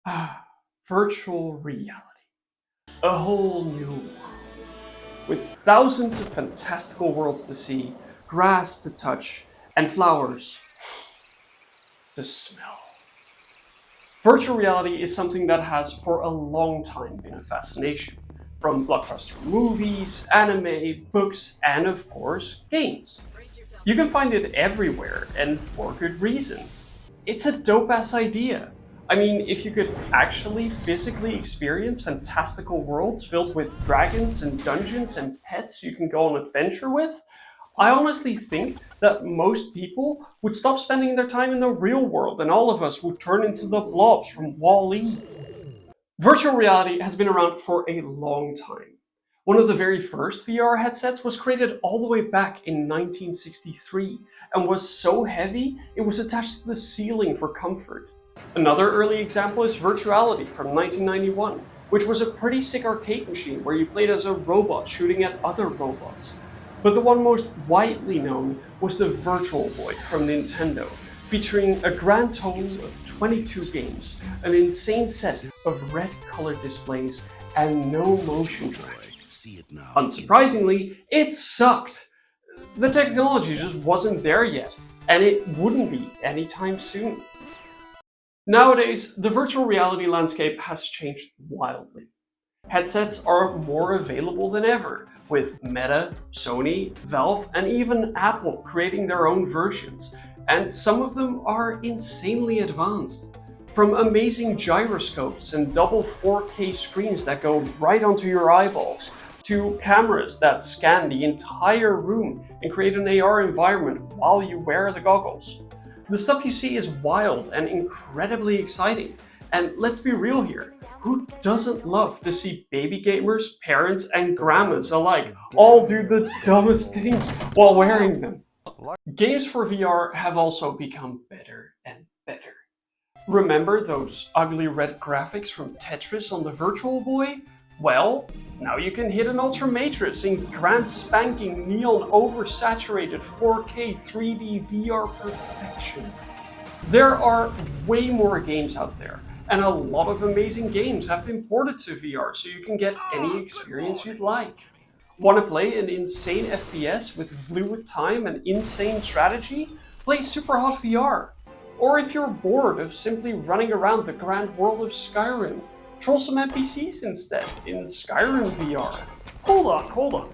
Ah, virtual reality. A whole new world. With thousands of fantastical worlds to see, grass to touch, and flowers to smell. Virtual reality is something that has for a long time been a fascination. From blockbuster movies, anime, books, and of course, games. You can find it everywhere, and for good reason. It's a dope ass idea. I mean, if you could actually physically experience fantastical worlds filled with dragons and dungeons and pets you can go on adventure with, I honestly think that most people would stop spending their time in the real world and all of us would turn into the blobs from Wall-E. Virtual reality has been around for a long time. One of the very first VR headsets was created all the way back in 1963 and was so heavy it was attached to the ceiling for comfort. Another early example is Virtuality from 1991, which was a pretty sick arcade machine where you played as a robot shooting at other robots. But the one most widely known was the Virtual Boy from Nintendo, featuring a grand total of 22 games, an insane set of red colored displays, and no motion tracking. Unsurprisingly, it sucked. The technology just wasn't there yet, and it wouldn't be anytime soon. Nowadays, the virtual reality landscape has changed wildly. Headsets are more available than ever, with Meta, Sony, Valve, and even Apple creating their own versions, and some of them are insanely advanced. From amazing gyroscopes and double 4K screens that go right onto your eyeballs, to cameras that scan the entire room and create an AR environment while you wear the goggles. The stuff you see is wild and incredibly exciting, and let's be real here, who doesn't love to see baby gamers, parents, and grandmas alike all do the dumbest things while wearing them? Games for VR have also become better and better. Remember those ugly red graphics from Tetris on the Virtual Boy? Well, now you can hit an Ultra Matrix in grand spanking neon oversaturated 4K 3D VR perfection. There are way more games out there, and a lot of amazing games have been ported to VR so you can get any experience you'd like. Want to play an insane FPS with fluid time and insane strategy? Play Superhot VR. Or if you're bored of simply running around the grand world of Skyrim, troll some NPCs instead in Skyrim VR. Hold on.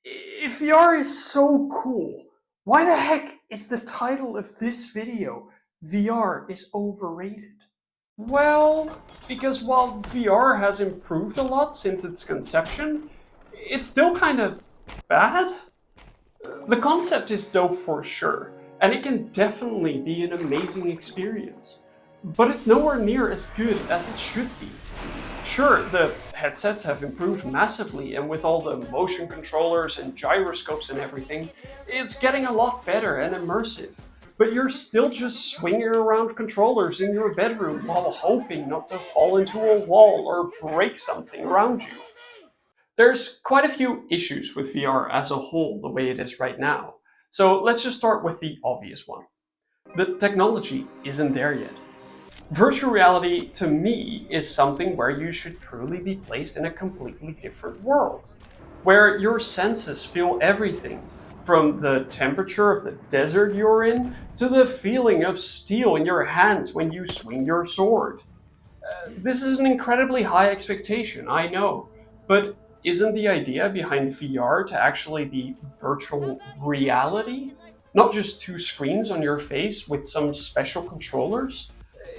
If VR is so cool, why the heck is the title of this video VR is overrated? Well, because while VR has improved a lot since its conception, it's still kind of bad. The concept is dope for sure, and it can definitely be an amazing experience. But it's nowhere near as good as it should be. Sure, the headsets have improved massively, and with all the motion controllers and gyroscopes and everything, it's getting a lot better and immersive. But you're still just swinging around controllers in your bedroom while hoping not to fall into a wall or break something around you. There's quite a few issues with VR as a whole the way it is right now. So let's just start with the obvious one. The technology isn't there yet. Virtual reality, to me, is something where you should truly be placed in a completely different world, where your senses feel everything, from the temperature of the desert you're in, to the feeling of steel in your hands when you swing your sword. This is an incredibly high expectation, I know, but isn't the idea behind VR to actually be virtual reality? Not just two screens on your face with some special controllers?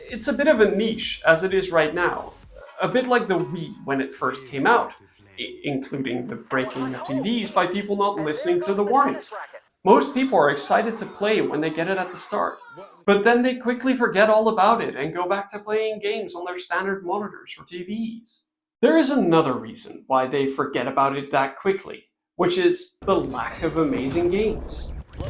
It's a bit of a niche as it is right now. A bit like the Wii when it first came out, including the breaking of TVs by people not listening to the warnings. Most people are excited to play when they get it at the start, but then they quickly forget all about it and go back to playing games on their standard monitors or TVs. There is another reason why they forget about it that quickly, which is the lack of amazing games.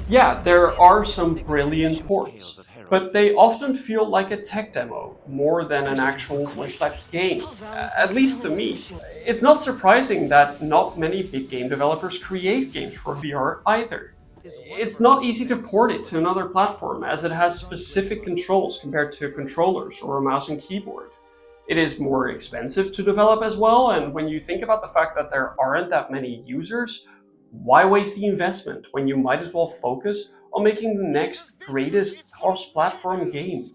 Yeah, there are some brilliant ports, but they often feel like a tech demo more than an actual full-fledged game, at least to me. It's not surprising that not many big game developers create games for VR either. It's not easy to port it to another platform as it has specific controls compared to controllers or a mouse and keyboard. It is more expensive to develop as well, and when you think about the fact that there aren't that many users, why waste the investment when you might as well focus on making the next greatest cross-platform game?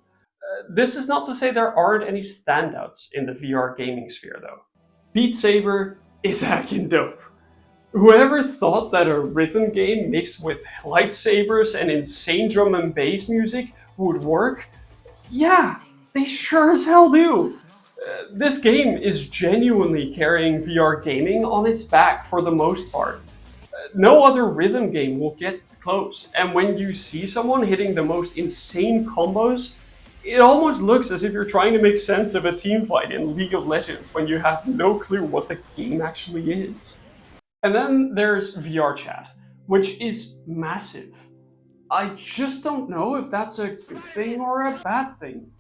This is not to say there aren't any standouts in the VR gaming sphere though. Beat Saber is hacking dope. Whoever thought that a rhythm game mixed with lightsabers and insane drum and bass music would work? Yeah, they sure as hell do. This game is genuinely carrying VR gaming on its back for the most part. No other rhythm game will get close, and when you see someone hitting the most insane combos, it almost looks as if you're trying to make sense of a teamfight in League of Legends when you have no clue what the game actually is. And then there's VR chat, which is massive. I just don't know if that's a good thing or a bad thing.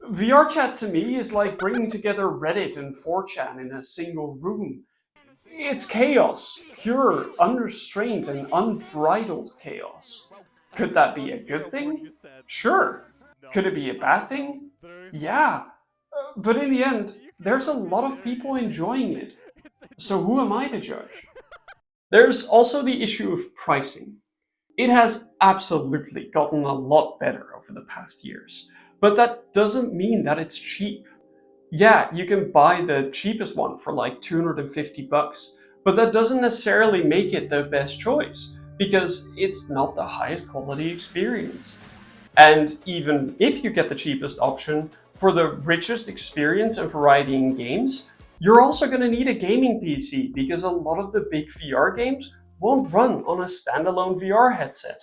VR chat to me is like bringing together Reddit and 4chan in a single room. It's chaos, pure, unrestrained, and unbridled chaos. Could that be a good thing? Sure. Could it be a bad thing? Yeah. But in the end, there's a lot of people enjoying it. So who am I to judge? There's also the issue of pricing. It has absolutely gotten a lot better over the past years, but that doesn't mean that it's cheap. Yeah, you can buy the cheapest one for like 250 bucks, but that doesn't necessarily make it the best choice because it's not the highest quality experience. And even if you get the cheapest option, for the richest experience and variety in games, you're also going to need a gaming PC because a lot of the big VR games won't run on a standalone VR headset.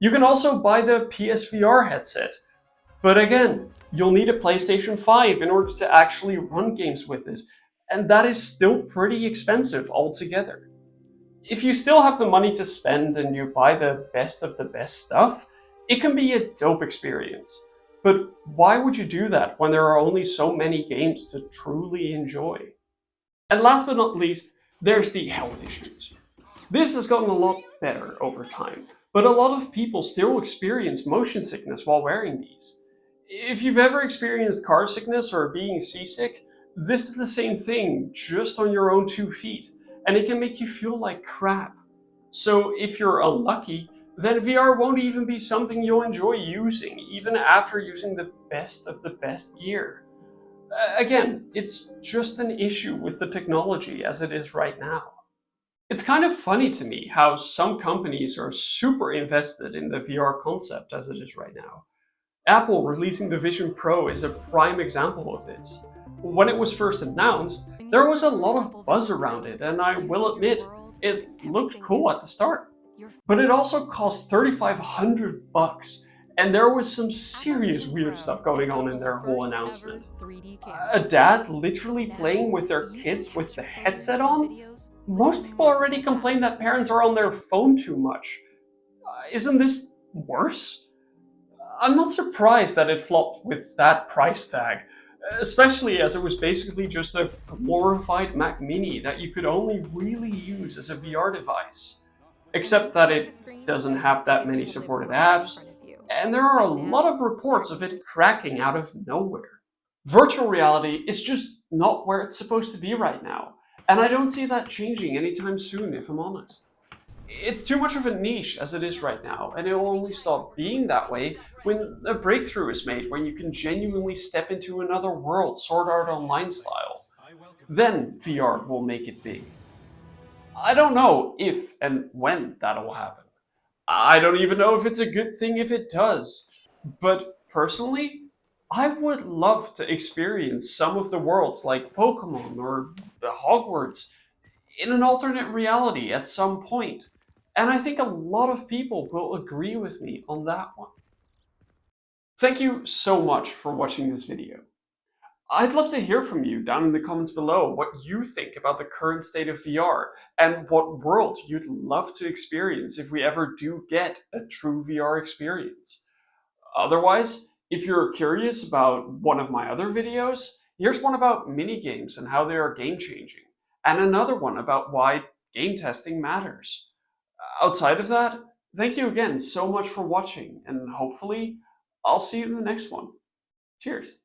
You can also buy the PSVR headset, but again, you'll need a PlayStation 5 in order to actually run games with it, and that is still pretty expensive altogether. If you still have the money to spend and you buy the best of the best stuff, it can be a dope experience. But why would you do that when there are only so many games to truly enjoy? And last but not least, there's the health issues. This has gotten a lot better over time, but a lot of people still experience motion sickness while wearing these. If you've ever experienced car sickness or being seasick, this is the same thing, just on your own 2 feet, and it can make you feel like crap. So if you're unlucky, then VR won't even be something you'll enjoy using, even after using the best of the best gear. Again, it's just an issue with the technology as it is right now. It's kind of funny to me how some companies are super invested in the VR concept as it is right now. Apple releasing the Vision Pro is a prime example of this. When it was first announced, there was a lot of buzz around it, and I will admit, it looked cool at the start. But it also cost 3,500 bucks, and there was some serious weird stuff going on in their whole announcement. A dad literally playing with their kids with the headset on? Most people already complain that parents are on their phone too much. Isn't this worse? I'm not surprised that it flopped with that price tag, especially as it was basically just a glorified Mac Mini that you could only really use as a VR device. Except that it doesn't have that many supported apps, and there are a lot of reports of it cracking out of nowhere. Virtual reality is just not where it's supposed to be right now, and I don't see that changing anytime soon, if I'm honest. It's too much of a niche as it is right now, and it will only stop being that way when a breakthrough is made, when you can genuinely step into another world, Sword Art Online style. Then VR will make it big. I don't know if and when that'll happen. I don't even know if it's a good thing if it does. But personally, I would love to experience some of the worlds like Pokemon or Hogwarts in an alternate reality at some point. And I think a lot of people will agree with me on that one. Thank you so much for watching this video. I'd love to hear from you down in the comments below what you think about the current state of VR and what world you'd love to experience if we ever do get a true VR experience. Otherwise, if you're curious about one of my other videos, here's one about mini games and how they are game changing, and another one about why game testing matters. Outside of that, Thank you again so much for watching, and hopefully, I'll see you in the next one. Cheers.